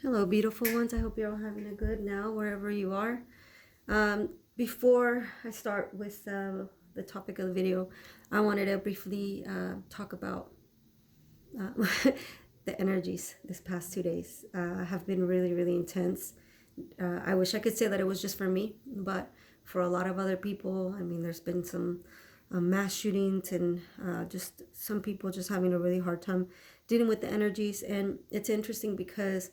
Hello, beautiful ones. I hope you're all having a good now, wherever you are. Before I start with the topic of the video, I wanted to briefly talk about uh, the energies this past 2 days. Have been really, really intense. I wish I could say that it was just for me, but for a lot of other people, I mean, there's been some mass shootings and just some people just having a really hard time dealing with the energies. And it's interesting because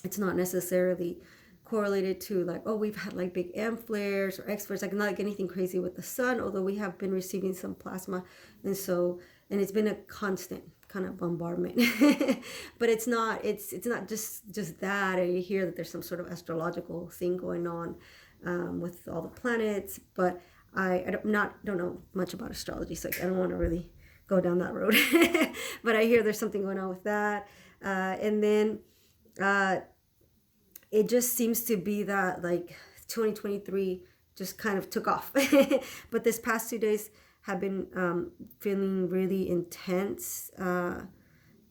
it's not necessarily correlated to like, oh, we've had like big M flares or X flares, like not like anything crazy with the sun, although we have been receiving some plasma. And it's been a constant kind of bombardment. But it's not just that. And you hear that there's some sort of astrological thing going on with all the planets. But don't know much about astrology, so I don't want to really go down that road. But I hear there's something going on with that. And then it just seems to be that like 2023 just kind of took off. But this past 2 days have been feeling really intense.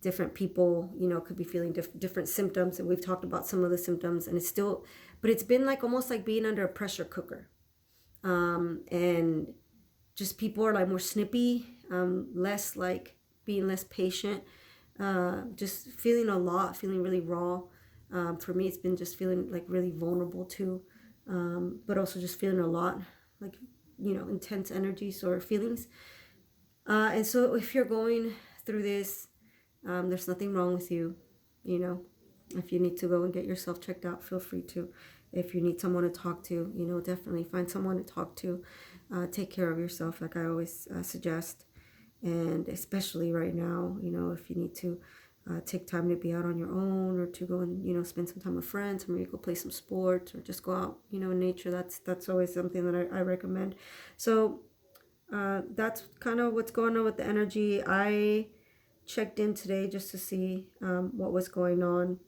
Different people, could be feeling different symptoms, and we've talked about some of the symptoms, and but it's been like almost like being under a pressure cooker. And just people are like more snippy, less like being less patient, just feeling a lot, feeling really raw. For me, it's been just feeling like really vulnerable too, but also just feeling a lot like, intense energies or feelings. And so if you're going through this, there's nothing wrong with you. If you need to go and get yourself checked out, feel free to. If you need someone to talk to, definitely find someone to talk to. Take care of yourself, like I always suggest. And especially right now, if you need to take time to be out on your own, or to go and spend some time with friends, or maybe go play some sports, or just go out in nature. That's always something that I recommend. So that's kind of what's going on with the energy. I checked in today just to see what was going on,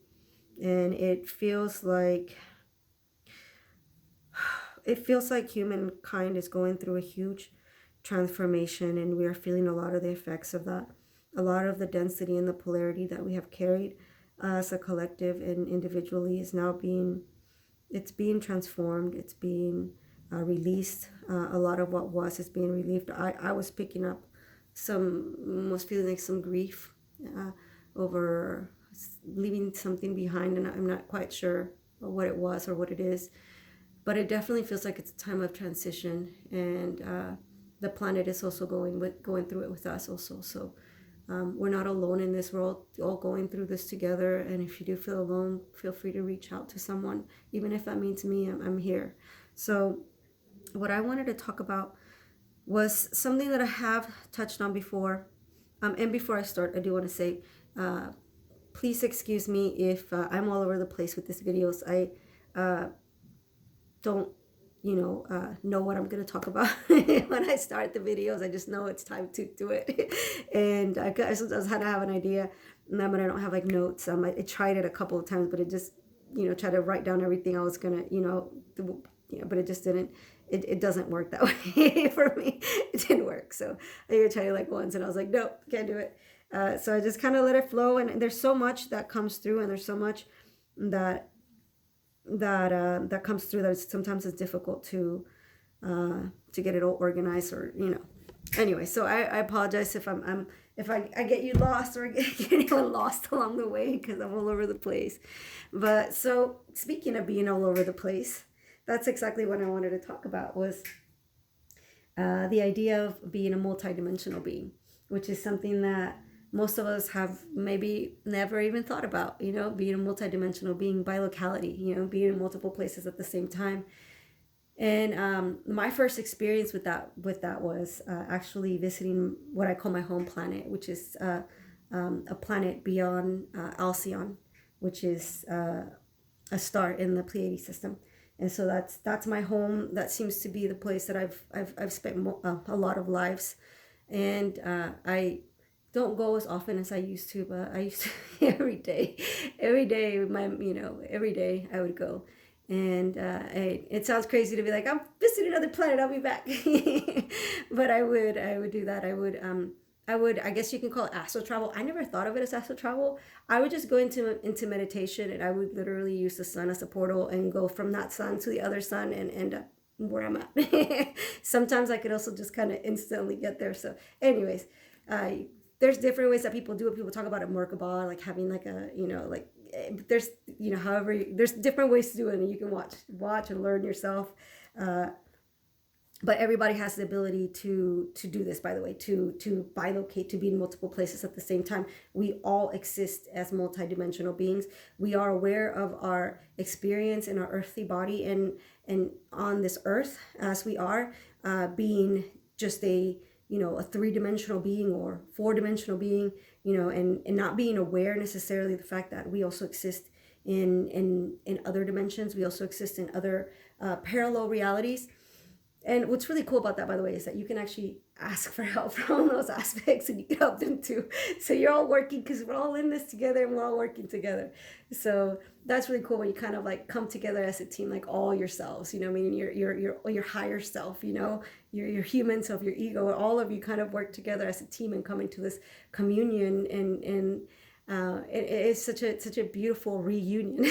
and it feels like humankind is going through a huge transformation, and we are feeling a lot of the effects of that. A lot of the density and the polarity that we have carried as a collective and individually is now being transformed. It's being released. A lot of what is being relieved. I was picking up was feeling like some grief over leaving something behind, and I'm not quite sure what it was or what it is. But it definitely feels like it's a time of transition, and the planet is also going through it with us also. So we're not alone in this world, all going through this together. And if you do feel alone, feel free to reach out to someone, even if that means me. I'm here. So what I wanted to talk about was something that I have touched on before. And before I start, I do want to say, please excuse me if I'm all over the place with these videos. I don't know what I'm going to talk about when I start the videos. I just know it's time to do it. And I sometimes had to have an idea, but I don't have like notes. I tried it a couple of times, but it just, try to write down everything I was going to, but it just didn't. It doesn't work that way for me. It didn't work. So I even tried it like once, and I was like, nope, can't do it. So I just kind of let it flow. And there's so much that comes through, and there's so much that comes through that sometimes it's difficult to get it all organized, or anyway. So I apologize if I get you lost, or get anyone lost along the way, because I'm all over the place. But so speaking of being all over the place, that's exactly what I wanted to talk about, was the idea of being a multidimensional being, which is something that most of us have maybe never even thought about, being a multidimensional being by locality, being in multiple places at the same time. And my first experience with that was actually visiting what I call my home planet, which is a planet beyond Alcyon, which is a star in the Pleiades system. And so that's my home. That seems to be the place that I've spent a lot of lives. And I don't go as often as I used to, but I used to every day every day I would go. And it sounds crazy to be like, I'm visiting another planet, I'll be back. But I would do that. I guess you can call it astral travel. I never thought of it as astral travel. I would just go into meditation, and I would literally use the sun as a portal and go from that sun to the other sun and end up where I'm at. Sometimes I could also just kind of instantly get there. So, anyways, uh, there's different ways that people do it. People talk about a Merkaba, like having like a, like there's, however, there's different ways to do it, and you can watch and learn yourself. But everybody has the ability to do this, by the way, to bilocate, to be in multiple places at the same time. We all exist as multidimensional beings. We are aware of our experience in our earthly body and on this earth as we are, being just a three-dimensional being or four-dimensional being, and not being aware necessarily of the fact that we also exist in other dimensions. We also exist in other parallel realities. And what's really cool about that, by the way, is that you can actually ask for help from those aspects, and you can help them too. So you're all working, because we're all in this together and we're all working together. So that's really cool when you kind of like come together as a team, like all yourselves, meaning your higher self, your human self, your ego, all of you kind of work together as a team and come into this communion, and it's such a beautiful reunion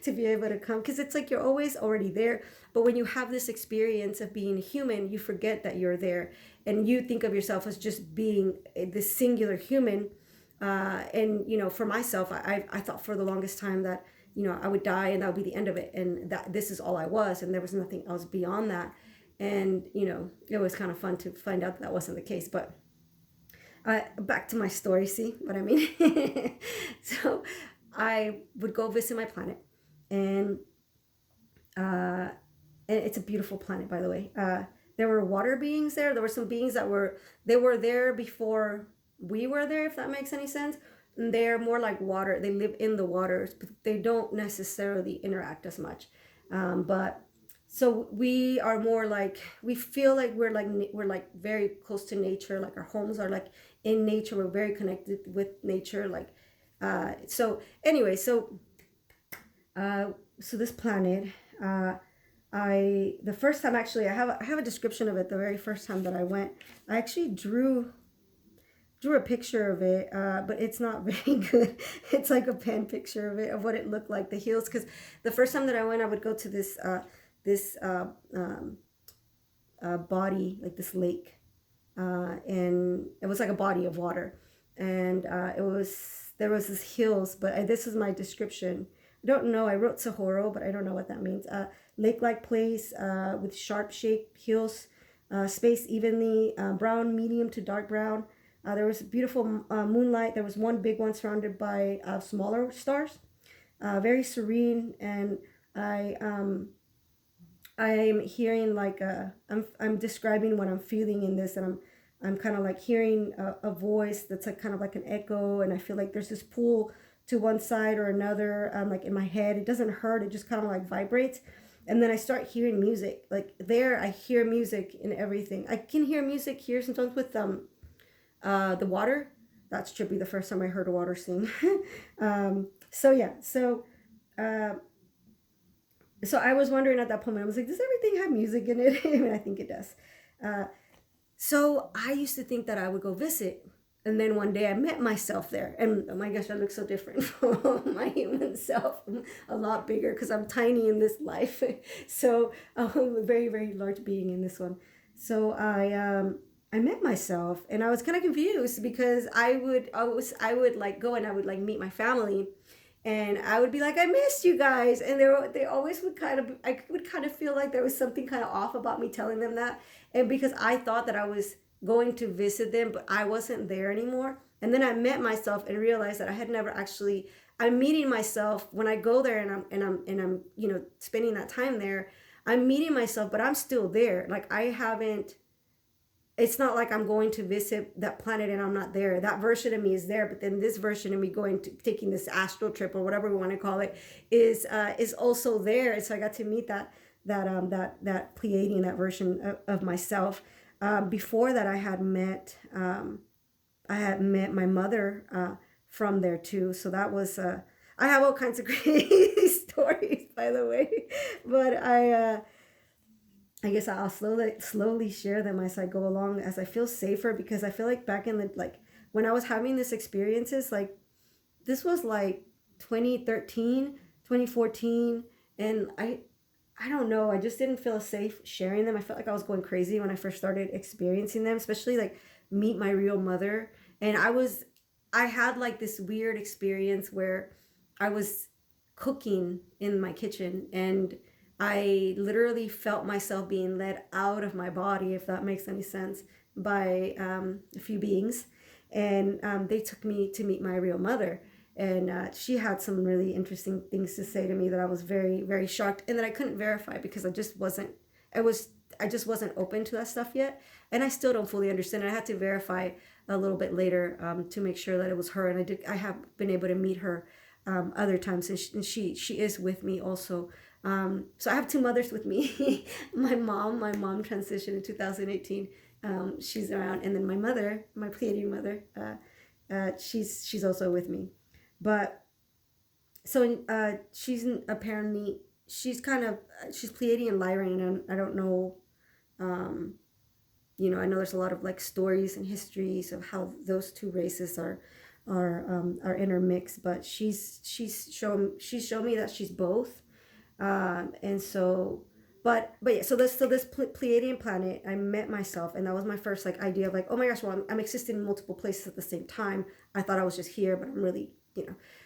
to be able to come, because it's like you're always already there. But when you have this experience of being human, you forget that you're there, and you think of yourself as just being this singular human. And for myself, I thought for the longest time that I would die and that would be the end of it, and that this is all I was, and there was nothing else beyond that. And it was kind of fun to find out that wasn't the case. But back to my story, see what I mean? So I would go visit my planet, and it's a beautiful planet, by the way. There were water beings there. There were some beings that were there before we were there, if that makes any sense. And they're more like water. They live in the waters, but they don't necessarily interact as much. But so we are more like, we feel like we're like very close to nature. Like our homes are like in nature. We're very connected with nature. Like, so anyway, so this planet, the first time, actually, I have a description of it. The very first time that I went, I actually drew a picture of it, but it's not very good. It's like a pen picture of it, of what it looked like, the hills. Because the first time that I went, I would go to this body, like this lake, and it was like a body of water, and there was this hills, but this is my description. I don't know, I wrote Sahoro, but I don't know what that means. Lake-like place with sharp-shaped hills, spaced evenly, brown, medium to dark brown. There was beautiful moonlight. There was one big one surrounded by smaller stars. Very serene, and I'm hearing like I'm describing what I'm feeling in this, and I'm kind of like hearing a voice that's like kind of like an echo, and I feel like there's this pull to one side or another, like in my head. It doesn't hurt, it just kind of like vibrates. And then I start hearing music. Like there, I hear music in everything. I can hear music here sometimes with the water. That's trippy. The first time I heard a water sing. So yeah, so I was wondering at that point, I was like, does everything have music in it? I mean, I think it does. So I used to think that I would go visit. And then one day I met myself there. And oh my gosh, I look so different from my human self. I'm a lot bigger because I'm tiny in this life. So I'm a very, very large being in this one. So I met myself, and I was kind of confused because I would like go and I would like meet my family, and I would be like, I missed you guys. And they always would I would kind of feel like there was something kind of off about me telling them that. And because I thought that I was going to visit them, but I wasn't there anymore. And then I met myself and realized that I had never actually, I'm meeting myself when I go there, and I'm spending that time there. I'm meeting myself, but I'm still there. Like I haven't, it's not like I'm going to visit that planet and I'm not there. That version of me is there, but then this version of me taking this astral trip or whatever we want to call it is also there. And so I got to meet that Pleiadian, that version of myself. Before that, I had met my mother from there too. So that was I have all kinds of crazy stories, by the way, but I guess I'll slowly share them as I go along, as I feel safer, because I feel like back in the, like, when I was having these experiences, like, this was like 2013, 2014, and I don't know, I just didn't feel safe sharing them. I felt like I was going crazy when I first started experiencing them, especially like meet my real mother. And I had like this weird experience where I was cooking in my kitchen, and I literally felt myself being led out of my body, if that makes any sense, by a few beings. And they took me to meet my real mother. And she had some really interesting things to say to me that I was very, very shocked, and that I couldn't verify because I just wasn't open to that stuff yet. And I still don't fully understand it. I had to verify a little bit later to make sure that it was her. And I have been able to meet her other times, and she is with me also. So I have two mothers with me. My mom transitioned in 2018. She's around, and then my mother, my Pleiadian mother, she's also with me. But so apparently she's kind of, she's Pleiadian Lyran, and I don't know. Um, I know there's a lot of like stories and histories of how those two races are intermixed, but she's shown me that she's both. And so, but yeah, so this Pleiadian planet, I met myself, and that was my first like idea of like, oh my gosh, well, I'm existing in multiple places at the same time. I thought I was just here, but I'm really,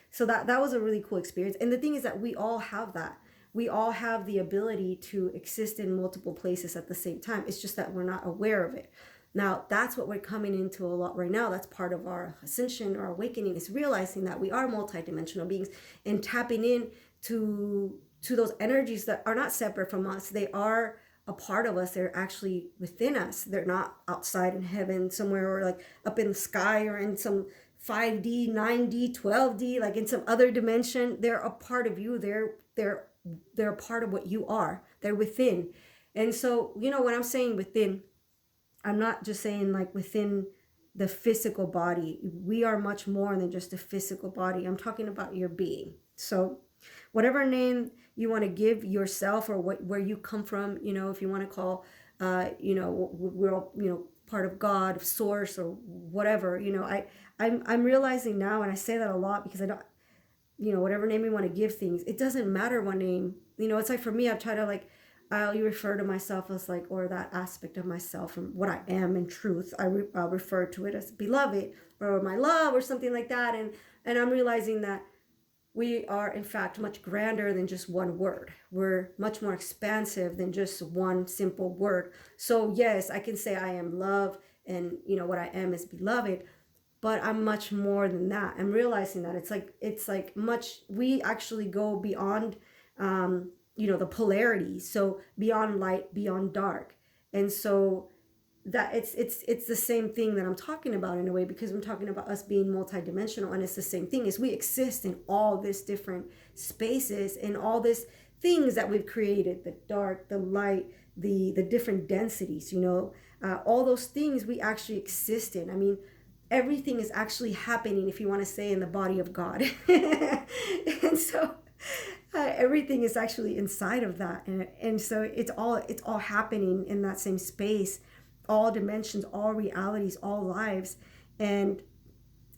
so that was a really cool experience. And the thing is that we all have that. We all have the ability to exist in multiple places at the same time. It's just that we're not aware of it. Now, that's what we're coming into a lot right now. That's part of our ascension or awakening, is realizing that we are multidimensional beings and tapping in to those energies that are not separate from us. They are a part of us. They're actually within us. They're not outside in heaven somewhere, or like up in the sky, or in some 5D, 9D, 12D, like in some other dimension. They're a part of you. They're a part of what you are. They're within. And so, when I'm saying within, I'm not just saying like within the physical body. We are much more than just a physical body. I'm talking about your being. So whatever name you want to give yourself, or where you come from, if you want to call, we're all, part of God, source, or whatever, I'm realizing now, and I say that a lot because I don't, whatever name you want to give things, it doesn't matter what name, it's like for me, I've tried to like, I'll refer to myself as like, or that aspect of myself from what I am in truth. I'll refer to it as beloved, or my love, or something like that. And I'm realizing that we are in fact much grander than just one word. We're much more expansive than just one simple word. So yes, I can say I am love, and what I am is beloved, but I'm much more than that. I'm realizing that it's like much, we actually go beyond the polarities. So beyond light, beyond dark. And so that it's the same thing that I'm talking about in a way, because I'm talking about us being multidimensional, and it's the same thing, is we exist in all these different spaces, and all these things that we've created, the dark, the light, the different densities, all those things we actually exist in. I mean, everything is actually happening, if you want to say, in the body of God. And so everything is actually inside of that, and so it's all happening in that same space, all dimensions, all realities, all lives. And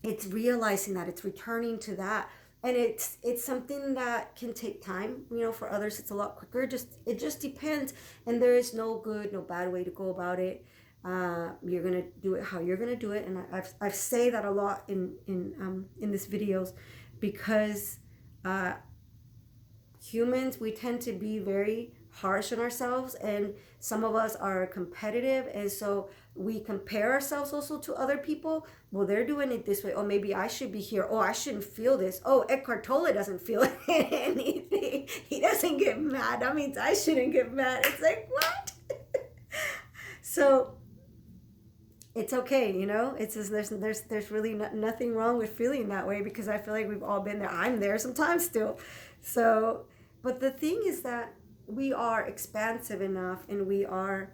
it's realizing that, it's returning to that. And it's something that can take time. For others it's a lot quicker. It just depends. And there is no good, no bad way to go about it. You're gonna do it how you're gonna do it. And I've say that a lot in this videos, because humans, we tend to be very harsh on ourselves, and some of us are competitive, and so we compare ourselves also to other people. Well, they're doing it this way. Oh, maybe I should be here. Oh, I shouldn't feel this. Oh, Eckhart Tolle doesn't feel anything. He doesn't get mad. That means I shouldn't get mad. It's like, what? So it's okay, it's just, there's really nothing wrong with feeling that way, because I feel like we've all been there. I'm there sometimes still. So, but the thing is that we are expansive enough, and we are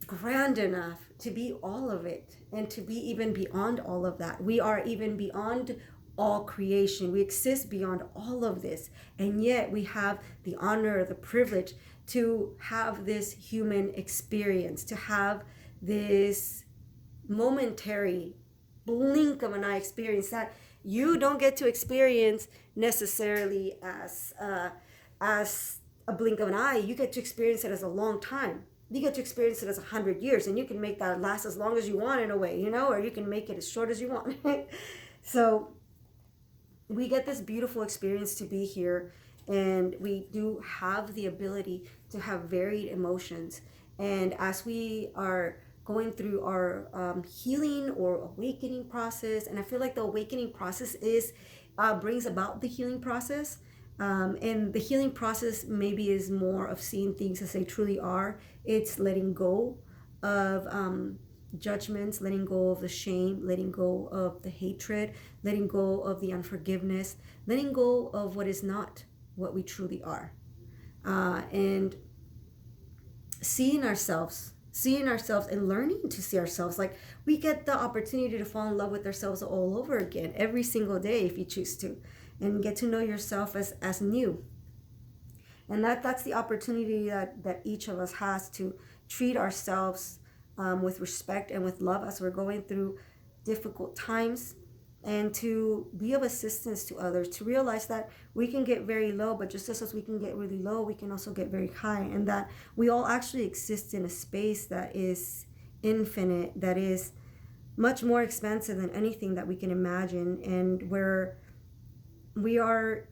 grand enough to be all of it, and to be even beyond all of that. We are even beyond all creation. We exist beyond all of this. And yet we have the honor, the privilege to have this human experience, to have this momentary blink of an eye experience that you don't get to experience necessarily as a blink of an eye. You get to experience it as a long time. You get to experience it as 100 years, and you can make that last as long as you want in a way, or you can make it as short as you want. So we get this beautiful experience to be here, and we do have the ability to have varied emotions. And as we are going through our healing or awakening process, and I feel like the awakening process brings about the healing process. And the healing process maybe is more of seeing things as they truly are. It's letting go of judgments, letting go of the shame, letting go of the hatred, letting go of the unforgiveness, letting go of what is not what we truly are. And seeing ourselves and learning to see ourselves. Like, we get the opportunity to fall in love with ourselves all over again every single day if you choose to, and get to know yourself as new. And that's the opportunity that each of us has, to treat ourselves with respect and with love as we're going through difficult times, and to be of assistance to others, to realize that we can get very low, but just as we can get really low, we can also get very high, and that we all actually exist in a space that is infinite, that is much more expansive than anything that we can imagine, and where we are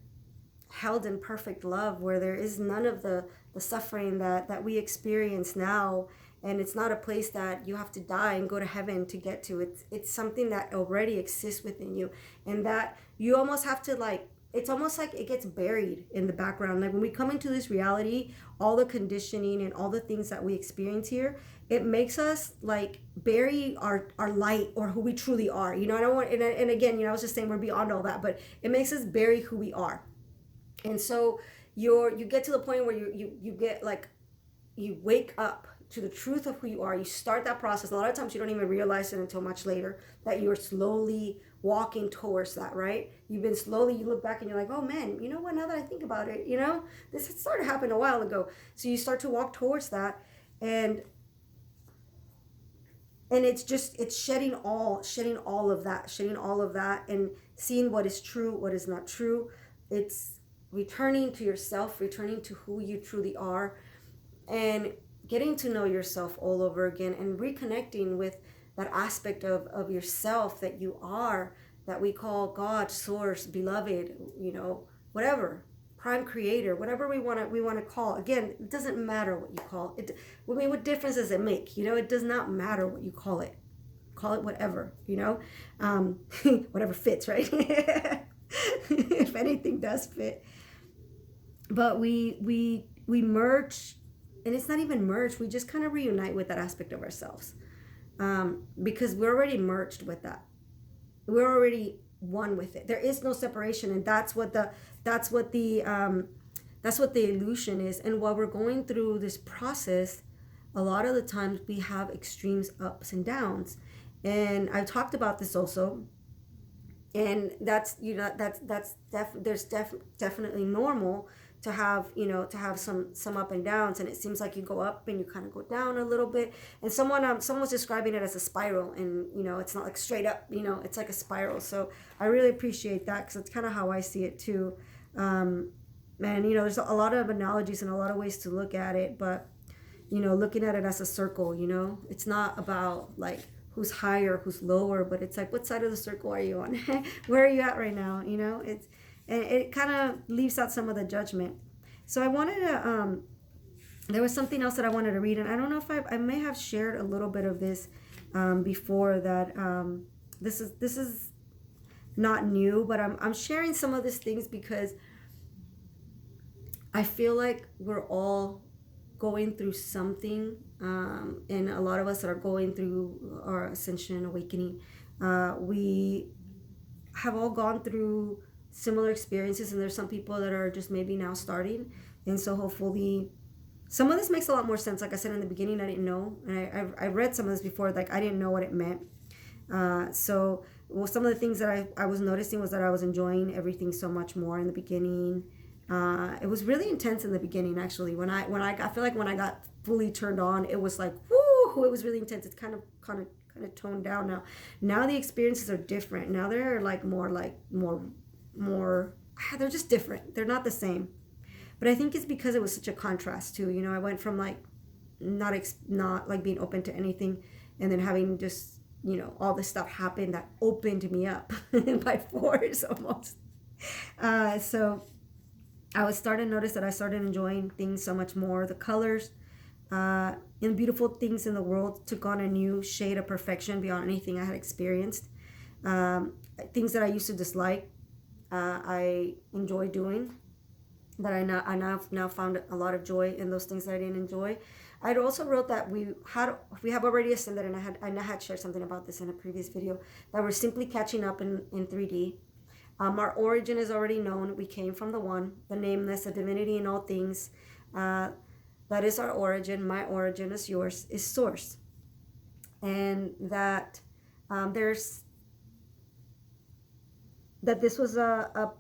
held in perfect love, where there is none of the suffering that we experience now. And it's not a place that you have to die and go to heaven to get to. It's something that already exists within you, and that you almost have to, it's almost like it gets buried in the background. Like, when we come into this reality, all the conditioning and all the things that we experience here, it makes us bury our light, or who we truly are. I don't want, and again, I was just saying we're beyond all that, but it makes us bury who we are. And so you get to the point where you get you wake up to the truth of who you are. You start that process. A lot of times you don't even realize it until much later, that you're slowly walking towards that, right? You look back and you're like, oh man, you know what, now that I think about it, this had started happening a while ago. So you start to walk towards that, and it's shedding all of that, and seeing what is true, what is not true. It's returning to yourself, returning to who you truly are, and getting to know yourself all over again, and reconnecting with that aspect of yourself that you are, that we call God, source, beloved, whatever, prime creator, whatever we want to call. Again, it doesn't matter what you call it. What difference does it make? It does not matter what you call it. Call it whatever, whatever fits, right? If anything does fit. But we merge. And it's not even merged. We just kind of reunite with that aspect of ourselves, because we're already merged with that. We're already one with it. There is no separation, and that's what the illusion is. And while we're going through this process, a lot of the times we have extremes, ups and downs, and I've talked about this also. And that's definitely normal to have some up and downs, and it seems like you go up and you kind of go down a little bit. And someone was describing it as a spiral, and it's not like straight up, it's like a spiral. So I really appreciate that, because it's kind of how I see it too. And there's a lot of analogies and a lot of ways to look at it, but looking at it as a circle, it's not about who's higher, who's lower, but it's like, what side of the circle are you on? Where are you at right now? It kind of leaves out some of the judgment. So I wanted to, there was something else that I wanted to read, and I don't know if I may have shared a little bit of this before, that this is not new, but I'm sharing some of these things because I feel like we're all going through something, and a lot of us that are going through our ascension and awakening, we have all gone through similar experiences, and there's some people that are just maybe now starting, and so hopefully some of this makes a lot more sense. Like I said in the beginning, I didn't know, and I read some of this before, I didn't know what it meant, So well, some of the things that I was noticing was that I was enjoying everything so much more in the beginning. It was really intense in the beginning, actually. I feel like when I got fully turned on, it was like, whoo, it was really intense. It's kind of toned down now. Now the experiences are different. Now they're more, they're just different. They're not the same. But I think it's because it was such a contrast too. I went from like not like being open to anything, and then having just all this stuff happen that opened me up by force almost. So I was starting to notice that I started enjoying things so much more. The colors and beautiful things in the world took on a new shade of perfection beyond anything I had experienced. Things that I used to dislike, I enjoy doing. That I now found a lot of joy in those things that I didn't enjoy. I'd also wrote that we have already ascended, and I had shared something about this in a previous video, that we're simply catching up in 3D. Our origin is already known. We came from the One, the nameless, the divinity in all things. That is our origin. My origin is yours, is source. And that this was a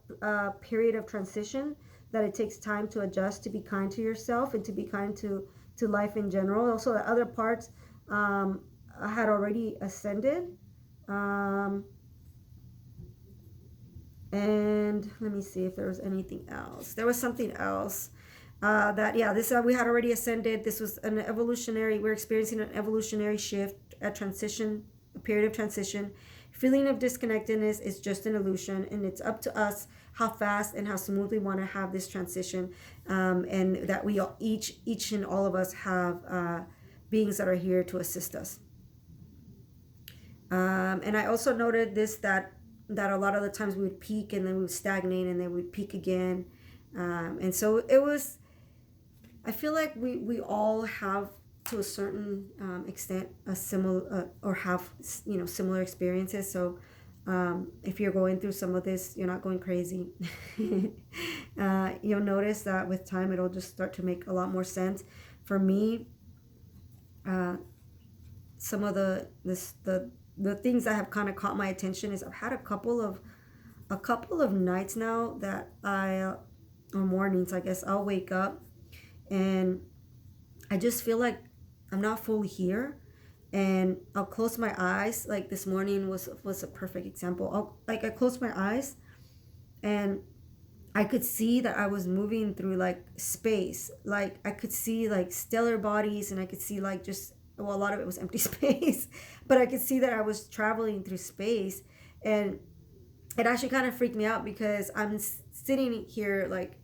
period of transition, that it takes time to adjust, to be kind to yourself, and to be kind to life in general. Also, the other parts had already ascended. And let me see if there was anything else. There was something else this we had already ascended. This was an evolutionary. We're experiencing an evolutionary shift, a period of transition. Feeling of disconnectedness is just an illusion, and it's up to us how fast and how smooth we want to have this transition, and that we all, each and all of us have beings that are here to assist us. And I also noted this, that a lot of the times we would peak, and then we would stagnate, and then we'd peak again. And so it was, I feel like we all have, to a certain extent, a similar or have similar experiences. So if you're going through some of this, you're not going crazy. You'll notice that with time it'll just start to make a lot more sense. For me, some of the things that have kind of caught my attention is I've had a couple of nights now that or mornings, I guess, I'll wake up and I just feel like I'm not fully here, and I'll close my eyes. Like this morning was a perfect example. I closed my eyes and I could see that I was moving through like space. Like I could see like stellar bodies, and I could see like a lot of it was empty space, but I could see that I was traveling through space, and it actually kind of freaked me out because I'm sitting here like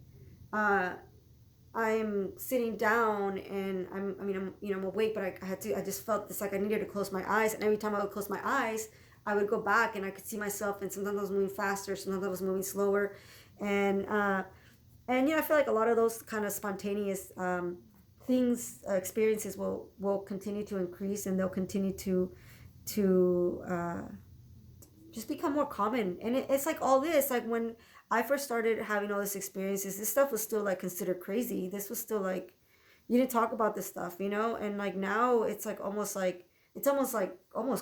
I'm sitting down, and I'm awake, but I just felt this, like I needed to close my eyes, and every time I would close my eyes, I would go back and I could see myself, and sometimes I was moving faster, sometimes I was moving slower, and I feel like a lot of those kind of spontaneous experiences will continue to increase, and they'll continue to just become more common. And it's like all this, like when I first started having all these experiences, this stuff was still like considered crazy. This was still like, you didn't talk about this stuff, and like now it's like almost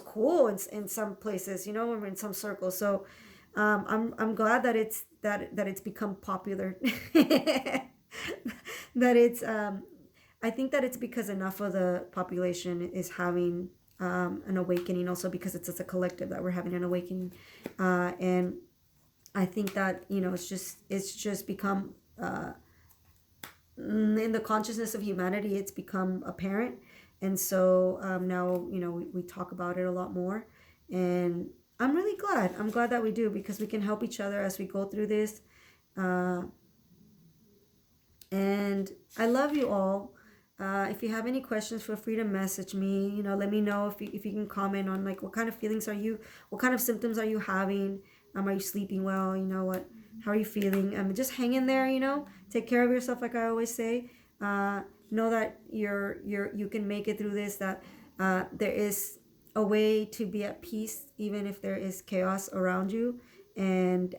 cool in some places, or in some circles. So I'm glad that it's become popular. That it's I think that it's because enough of the population is having an awakening, also because it's as a collective that we're having an awakening, and I think that it's just become in the consciousness of humanity, it's become apparent, and so now we talk about it a lot more, and I'm really glad. I'm glad that we do, because we can help each other as we go through this, and I love you all. If you have any questions, feel free to message me. Let me know if you can comment on like what kind of feelings what kind of symptoms are you having? Are you sleeping well? How are you feeling? Just hang in there. Take care of yourself, like I always say. Know that you can make it through this. That there is a way to be at peace, even if there is chaos around you, and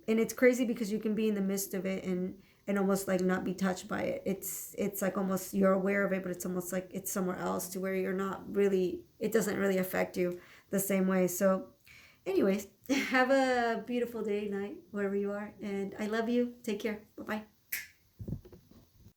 it's crazy because you can be in the midst of it and almost like not be touched by it. It's like almost you're aware of it, but it's almost like it's somewhere else, to where you're not really, it doesn't really affect you. the same way. So anyways, have a beautiful day, night, wherever you are. And I love you. Take care. Bye-bye.